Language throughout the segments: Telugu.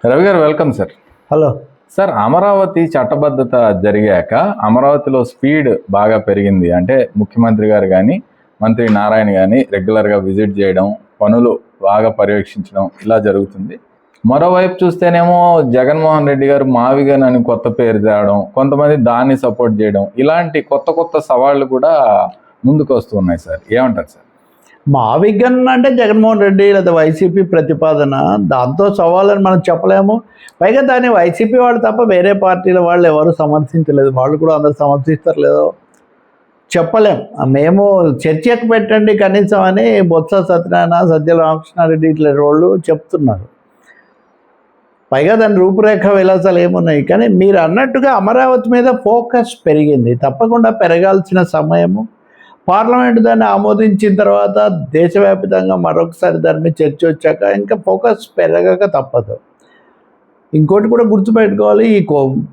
రవి గారు welcome sir. Hello sir, Amaravati చట్టబద్ధత జరిగాక అమరావతిలో స్పీడ్ బాగా పెరిగింది. అంటే ముఖ్యమంత్రి గారు కానీ మంత్రి నారాయణ కానీ రెగ్యులర్గా విజిట్ చేయడం, పనులు బాగా పర్యవేక్షించడం ఇలా జరుగుతుంది. మరోవైపు చూస్తేనేమో జగన్మోహన్ రెడ్డి గారు మావిగన్ అని కొత్త పేరు తేవడం, కొంతమంది దాన్ని సపోర్ట్ చేయడం, ఇలాంటి కొత్త కొత్త సవాళ్ళు కూడా ముందుకు వస్తున్నాయి సార్. ఏమంటారు సార్? మావిగన్ అంటే జగన్మోహన్ రెడ్డి లేదా వైసీపీ ప్రతిపాదన, దాంతో సవాలని మనం చెప్పలేము. పైగా దాన్ని వైసీపీ వాళ్ళు తప్ప వేరే పార్టీల వాళ్ళు ఎవరు సమర్థించలేదు. వాళ్ళు కూడా అందరు సమర్థిస్తారు లేదో చెప్పలేం. మేము చర్చకు పెట్టండి కనీసం అని బొత్స సత్యనారాయణ, సజ్జల రామకృష్ణారెడ్డి ఇట్లా వాళ్ళు చెప్తున్నారు. పైగా దాని రూపురేఖ విలాసాలు ఏమున్నాయి. కానీ మీరు అన్నట్టుగా అమరావతి మీద ఫోకస్ పెరిగింది. తప్పకుండా పెరగాల్సిన సమయము. పార్లమెంటు దాన్ని ఆమోదించిన తర్వాత దేశవ్యాప్తంగా మరొకసారి దాని మీద చర్చ వచ్చాక ఇంకా ఫోకస్ పెరగక తప్పదు. ఇంకోటి కూడా గుర్తుపెట్టుకోవాలి, ఈ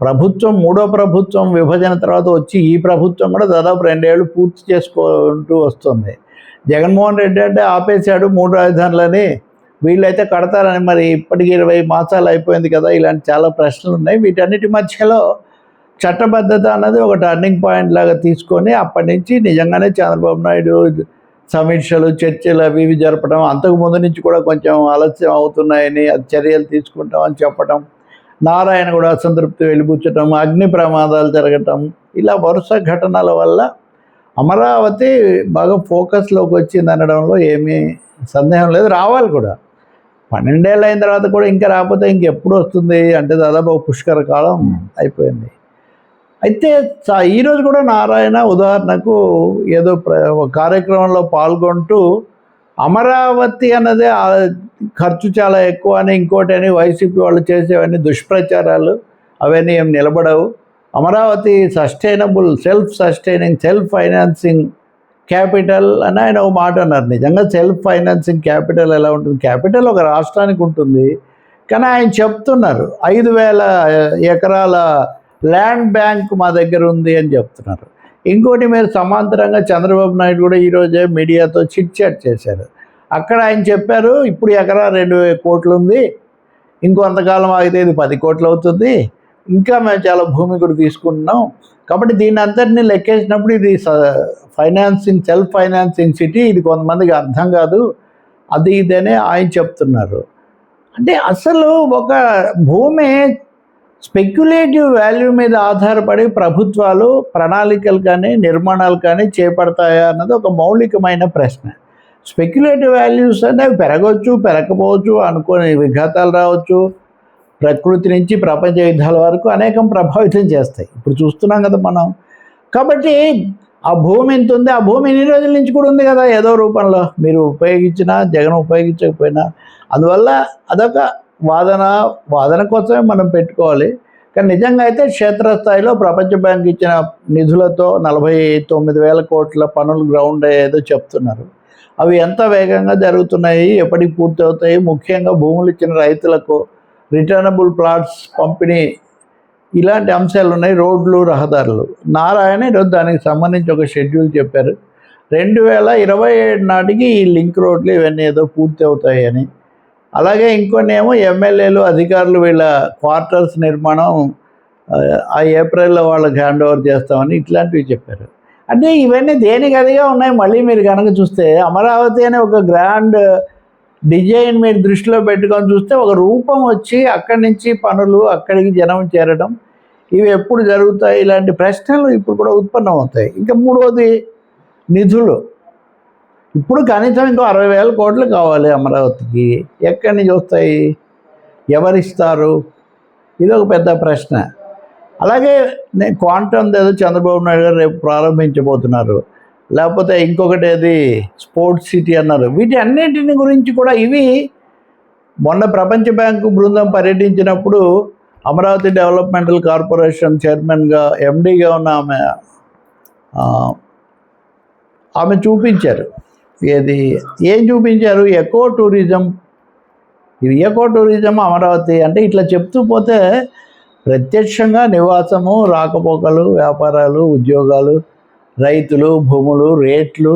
ప్రభుత్వం మూడో ప్రభుత్వం విభజన తర్వాత వచ్చి ఈ ప్రభుత్వం కూడా దాదాపు 2 ఏళ్ళు పూర్తి చేసుకుంటూ వస్తుంది. జగన్మోహన్ రెడ్డి అంటే ఆపేశాడు 3 రాజధానులని, వీళ్ళైతే కడతారని. మరి ఇప్పటికి 20 మాసాలు అయిపోయింది కదా. ఇలాంటి చాలా ప్రశ్నలు ఉన్నాయి. వీటన్నిటి మధ్యలో చట్టబద్ధత అన్నది ఒక టర్నింగ్ పాయింట్ లాగా తీసుకొని అప్పటి నుంచి నిజంగానే చంద్రబాబు నాయుడు సమీక్షలు, చర్చలు అవి ఇవి జరపడం, అంతకుముందు నుంచి కూడా కొంచెం ఆలస్యం అవుతున్నాయని అది చర్యలు తీసుకుంటామని చెప్పడం, నారాయణ కూడా అసంతృప్తి వెలిబుచ్చటం, అగ్ని ప్రమాదాలు జరగటం, ఇలా వరుస ఘటనల వల్ల అమరావతి బాగా ఫోకస్లోకి వచ్చింది అనడంలో ఏమీ సందేహం లేదు. రావాలి కూడా. 12 ఏళ్ళు అయిన తర్వాత కూడా ఇంకా రాకపోతే ఇంకెప్పుడు వస్తుంది అంటే దాదాపు ఒక పుష్కర కాలం అయిపోయింది. అయితే ఈరోజు కూడా నారాయణ ఉదాహరణకు ఏదో కార్యక్రమంలో పాల్గొంటూ అమరావతి అన్నదే ఖర్చు చాలా ఎక్కువ అని, ఇంకోటి అని వైసీపీ వాళ్ళు చేసేవన్నీ దుష్ప్రచారాలు, అవన్నీ ఏం నిలబడవు. Amaravati sustainable, self financing capital అని ఆయన ఒక మాట అన్నారు. నిజంగా సెల్ఫ్ ఫైనాన్సింగ్ క్యాపిటల్ ఎలా ఉంటుంది? క్యాపిటల్ ఒక రాష్ట్రానికి ఉంటుంది. కానీ ఆయన చెప్తున్నారు 5,000 ఎకరాల ల్యాండ్ బ్యాంక్ మా దగ్గర ఉంది అని చెప్తున్నారు. ఇంకోటి మీరు సమాంతరంగా చంద్రబాబు నాయుడు కూడా ఈరోజే మీడియాతో చిట్ చాట్ చేశారు. అక్కడ ఆయన చెప్పారు, ఇప్పుడు ఎకరా 2,000 కోట్లు ఉంది, ఇంకొంతకాలం ఆగితే ఇది 10 కోట్లు అవుతుంది, ఇంకా మేము చాలా భూమి కూడా తీసుకుంటున్నాం, కాబట్టి దీన్ని అంతటినీ లెక్కేసినప్పుడు ఇది సెల్ఫ్ ఫైనాన్సింగ్ సిటీ, ఇది కొంతమందికి అర్థం కాదు, అది ఇదనే ఆయన చెప్తున్నారు. అంటే అసలు ఒక భూమి స్పెక్యులేటివ్ వాల్యూ మీద ఆధారపడి ప్రభుత్వాలు ప్రణాళికలు కానీ నిర్మాణాలు కానీ చేపడతాయా అన్నది ఒక మౌలికమైన ప్రశ్న. స్పెక్యులేటివ్ వాల్యూస్ అనేవి పెరగవచ్చు, పెరగకపోవచ్చు, అనుకోని విఘాతాలు రావచ్చు. ప్రకృతి నుంచి ప్రపంచ యుద్ధాల వరకు అనేకం ప్రభావితం చేస్తాయి. ఇప్పుడు చూస్తున్నాం కదా మనం. కాబట్టి ఆ భూమి ఎంత ఉంది, ఆ భూమి ఎన్ని రోజుల నుంచి కూడా ఉంది కదా ఏదో రూపంలో, మీరు ఉపయోగించినా జగన్ ఉపయోగించకపోయినా. అందువల్ల అదొక వాదన కోసమే మనం పెట్టుకోవాలి. కానీ నిజంగా అయితే క్షేత్రస్థాయిలో ప్రపంచ బ్యాంక్ ఇచ్చిన నిధులతో 49,000 కోట్ల పనులు గ్రౌండ్ ఏదో చెప్తున్నారు. అవి ఎంత వేగంగా జరుగుతున్నాయి, ఎప్పటికి పూర్తి అవుతాయి, ముఖ్యంగా భూములు ఇచ్చిన రైతులకు రిటర్నబుల్ ప్లాట్స్ పంపిణీ, ఇలాంటి అంశాలు ఉన్నాయి. రోడ్లు, రహదారులు. నారాయణ ఈరోజు దానికి సంబంధించి ఒక షెడ్యూల్ చెప్పారు. 2027 నాటికి ఈ లింక్ రోడ్లు ఇవన్నీ ఏదో పూర్తి అవుతాయి అని. అలాగే ఇంకొన్ని ఏమో ఎమ్మెల్యేలు, అధికారులు వీళ్ళ క్వార్టర్స్ నిర్మాణం ఆ ఏప్రిల్లో వాళ్ళకి హ్యాండ్ ఓవర్ చేస్తామని ఇట్లాంటివి చెప్పారు. అంటే ఇవన్నీ దేనికి అదిగా ఉన్నాయి. మళ్ళీ మీరు కనుక చూస్తే అమరావతి అనే ఒక గ్రాండ్ డిజైన్ మీరు దృష్టిలో పెట్టుకొని చూస్తే ఒక రూపం వచ్చి అక్కడి నుంచి పనులు, అక్కడికి జనం చేరడం, ఇవి ఎప్పుడు జరుగుతాయి? ఇలాంటి ప్రశ్నలు ఇప్పుడు కూడా ఉత్పన్నమవుతాయి. ఇంకా మూడవది నిధులు. ఇప్పుడు కనీసం ఇంకో 60,000 కోట్లు కావాలి అమరావతికి. ఎక్కడి నుంచి వస్తాయి? ఎవరిస్తారు? ఇది ఒక పెద్ద ప్రశ్న. అలాగే క్వాంటమ్ ఏదో చంద్రబాబు నాయుడు గారు రేపు ప్రారంభించబోతున్నారు. లేకపోతే ఇంకొకటి ఏది స్పోర్ట్స్ సిటీ అన్నారు. వీటి అన్నింటిని గురించి కూడా ఇవి మొన్న ప్రపంచ బ్యాంకు బృందం పర్యటించినప్పుడు అమరావతి డెవలప్మెంటల్ కార్పొరేషన్ చైర్మన్గా ఎండీగా ఉన్న ఆమె చూపించారు. ఏం చూపించారు? Eco tourism. ఇది ఎకో టూరిజం అమరావతి అంటే ఇట్లా చెప్తూ పోతే ప్రత్యక్షంగా నివాసము, రాకపోకలు, వ్యాపారాలు, ఉద్యోగాలు, రైతులు, భూములు, రేట్లు,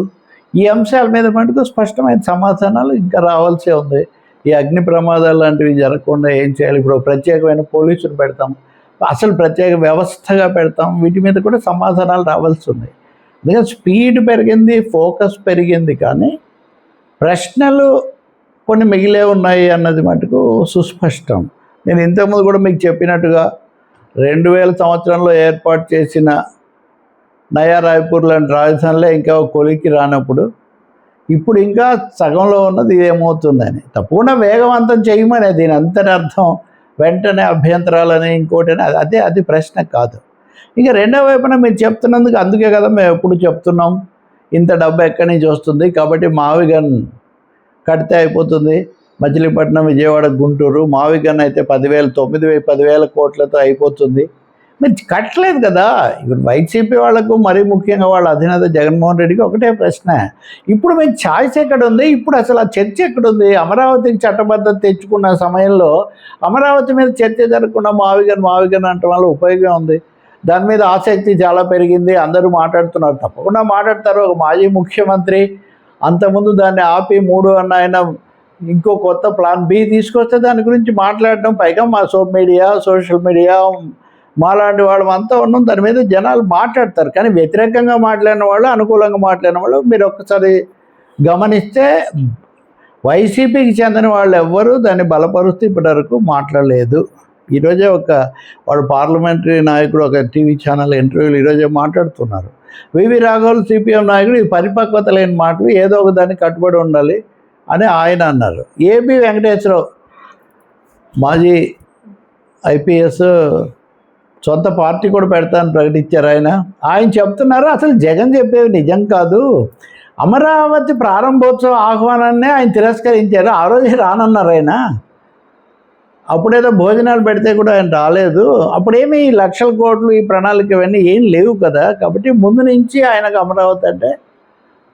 ఈ అంశాల మీద మటుకు స్పష్టమైన సమాధానాలు ఇంకా రావాల్సి ఉంది. ఈ అగ్ని ప్రమాదాలు లాంటివి జరగకుండా ఏం చేయాలి? ఇప్పుడు ప్రత్యేకమైన పోలీసులు పెడతాం, అసలు ప్రత్యేక వ్యవస్థగా పెడతాం, వీటి మీద కూడా సమాధానాలు రావాల్సి ఉంది. అందుకని స్పీడ్ పెరిగింది, ఫోకస్ పెరిగింది, కానీ ప్రశ్నలు కొన్ని మిగిలే ఉన్నాయి అన్నది మటుకు సుస్పష్టం. నేను ఇంతకుముందు కూడా మీకు చెప్పినట్టుగా 2000 సంవత్సరంలో ఏర్పాటు చేసిన నయా రాయ్పూర్ లాంటి రాజధానిలో ఇంకా కొలికి రానప్పుడు ఇప్పుడు ఇంకా సగంలో ఉన్నది ఏమవుతుందని. తప్పకుండా వేగవంతం చేయమని దీని అంతటి అర్థం. వెంటనే అభ్యంతరాలని ఇంకోటని అది ప్రశ్న కాదు. ఇక రెండో వైపున మీరు చెప్తున్నందుకు అందుకే కదా మేము ఎప్పుడు చెప్తున్నాం, ఇంత డబ్బు ఎక్కడి నుంచి వస్తుంది, కాబట్టి మావిగన్ కడితే అయిపోతుంది. మచిలీపట్నం, విజయవాడ, గుంటూరు మావిగన్ అయితే 10,000 కోట్లతో అయిపోతుంది. మీరు కట్టలేదు కదా. ఇప్పుడు వైసీపీ వాళ్ళకు మరీ ముఖ్యంగా వాళ్ళ అధినేత జగన్మోహన్ రెడ్డికి ఒకటే ప్రశ్న, ఇప్పుడు మీకు ఛాయిస్ ఎక్కడ ఉంది? ఇప్పుడు అసలు ఆ చర్చ ఎక్కడుంది? అమరావతికి చట్టబద్ధత తెచ్చుకున్న సమయంలో అమరావతి మీద చర్చ జరగకుండా మావిగన్ అంటే వల్ల ఉపయోగం ఉంది? దాని మీద ఆసక్తి చాలా పెరిగింది, అందరూ మాట్లాడుతున్నారు. తప్పకుండా మాట్లాడతారు. ఒక మాజీ ముఖ్యమంత్రి అంతకుముందు దాన్ని ఆపి 3 అన్న ఆయన ఇంకో కొత్త ప్లాన్ బి తీసుకొస్తే దాని గురించి మాట్లాడడం, పైగా మా సోషల్ మీడియా మాలాంటి వాళ్ళు అంతా ఉన్నాం, దాని మీద జనాలు మాట్లాడతారు. కానీ వ్యతిరేకంగా మాట్లాడిన వాళ్ళు, అనుకూలంగా మాట్లాడిన వాళ్ళు మీరు ఒక్కసారి గమనిస్తే వైసీపీకి చెందిన వాళ్ళు ఎవ్వరూ దాన్ని బలపరుస్తూ ఇప్పటివరకు మాట్లాడలేదు. ఈరోజే వాడు పార్లమెంటరీ నాయకుడు ఒక టీవీ ఛానల్ ఇంటర్వ్యూలు ఈరోజే మాట్లాడుతున్నారు. వివి రాఘవులు సిపిఎం నాయకుడు ఈ పరిపక్వత లేని మాటలు, ఏదో ఒక దాన్ని కట్టుబడి ఉండాలి అని ఆయన అన్నారు. ఏబి వెంకటేశ్వరరావు మాజీ ఐపీఎస్ సొంత పార్టీ కూడా పెడతానని ప్రకటించారు. ఆయన చెప్తున్నారు అసలు జగన్ చెప్పేవి నిజం కాదు, అమరావతి ప్రారంభోత్సవ ఆహ్వానాన్నే ఆయన తిరస్కరించారు, ఆ రోజు రానన్నారు ఆయన. అప్పుడేదో భోజనాలు పెడితే కూడా ఆయన రాలేదు. అప్పుడేమి 1,00,000 కోట్లు ఈ ప్రణాళిక ఇవన్నీ ఏం లేవు కదా. కాబట్టి ముందు నుంచి ఆయనకు అమరావతి అంటే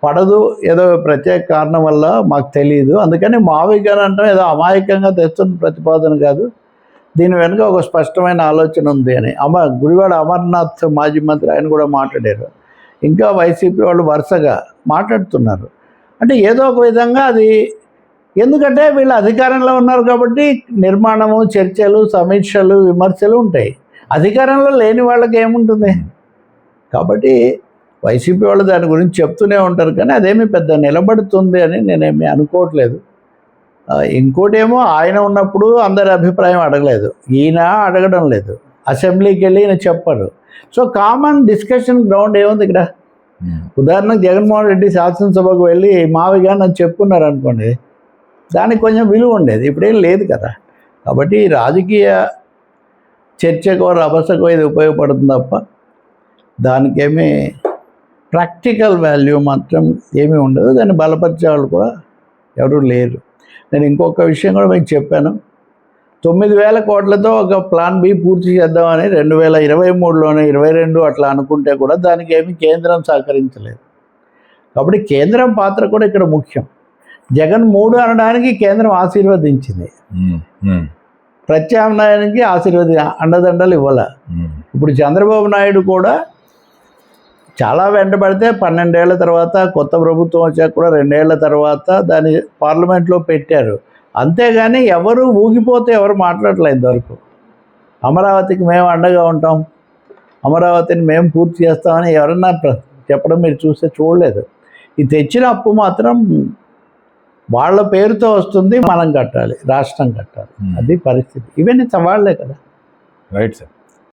పడదు, ఏదో ప్రత్యేక కారణం వల్ల మాకు తెలియదు. అందుకని మావిగన్ అంటే ఏదో అమాయకంగా తెస్తున్న ప్రతిపాదన కాదు, దీని వెనుక ఒక స్పష్టమైన ఆలోచన ఉంది అని గుడివాడ అమర్నాథ్ మాజీ మంత్రి ఆయన కూడా మాట్లాడారు. ఇంకా వైసీపీ వాళ్ళు వరుసగా మాట్లాడుతున్నారు. అంటే ఏదో ఒక విధంగా అది, ఎందుకంటే వీళ్ళు అధికారంలో ఉన్నారు కాబట్టి నిర్మాణము, చర్చలు, సమీక్షలు, విమర్శలు ఉంటాయి. అధికారంలో లేని వాళ్ళకి ఏముంటుంది? కాబట్టి వైసీపీ వాళ్ళు దాని గురించి చెప్తూనే ఉంటారు, కానీ అదేమి పెద్ద నిలబడుతుంది అని నేనేమి అనుకోవట్లేదు. ఇంకోటేమో ఆయన ఉన్నప్పుడు అందరి అభిప్రాయం అడగలేదు, ఈయన అడగడం లేదు, అసెంబ్లీకి వెళ్ళి ఈయన చెప్పరు. సో కామన్ డిస్కషన్ గ్రౌండ్ ఏముంది ఇక్కడ? ఉదాహరణకు జగన్మోహన్ రెడ్డి శాసనసభకు వెళ్ళి మావిగన్ అని చెప్పుకున్నారు అనుకోండి, దానికి కొంచెం విలువ ఉండేది. ఇప్పుడేం లేదు కదా. కాబట్టి రాజకీయ చర్చకో రభసకో ఇది ఉపయోగపడుతుంది తప్ప దానికేమీ ప్రాక్టికల్ వాల్యూ మాత్రం ఏమీ ఉండదు. దాన్ని బలపరిచే వాళ్ళు కూడా ఎవరూ లేరు. నేను ఇంకొక విషయం కూడా మీకు చెప్పాను, 9,000 కోట్లతో ఒక ప్లాన్ బి పూర్తి చేద్దామని 2023లోనే 22 అట్లా అనుకుంటే కూడా దానికి ఏమీ కేంద్రం సహకరించలేదు. కాబట్టి కేంద్రం పాత్ర కూడా ఇక్కడ ముఖ్యం. జగన్ 3 అనడానికి కేంద్రం ఆశీర్వదించింది, ప్రత్యామ్నాయానికి అండదండలు ఇవ్వాల. ఇప్పుడు చంద్రబాబు నాయుడు కూడా చాలా వెంటబడితే 12 ఏళ్ల తర్వాత, కొత్త ప్రభుత్వం వచ్చాక కూడా 2 ఏళ్ల తర్వాత దాన్ని పార్లమెంట్లో పెట్టారు. అంతేగాని ఎవరు ఊగిపోతే ఎవరు మాట్లాడలేదు ఇంతవరకు. అమరావతికి మేము అండగా ఉంటాం, అమరావతిని మేము పూర్తి చేస్తామని ఎవరన్నా చెప్పడం మీరు చూడలేదు. ఈ తెచ్చిన అప్పు మాత్రం వాళ్ళ పేరుతో వస్తుంది, మనం కట్టాలి, రాష్ట్రం కట్టాలి. అది పరిస్థితి. ఇవన్నీ సవాళ్లే కదా. Right sir.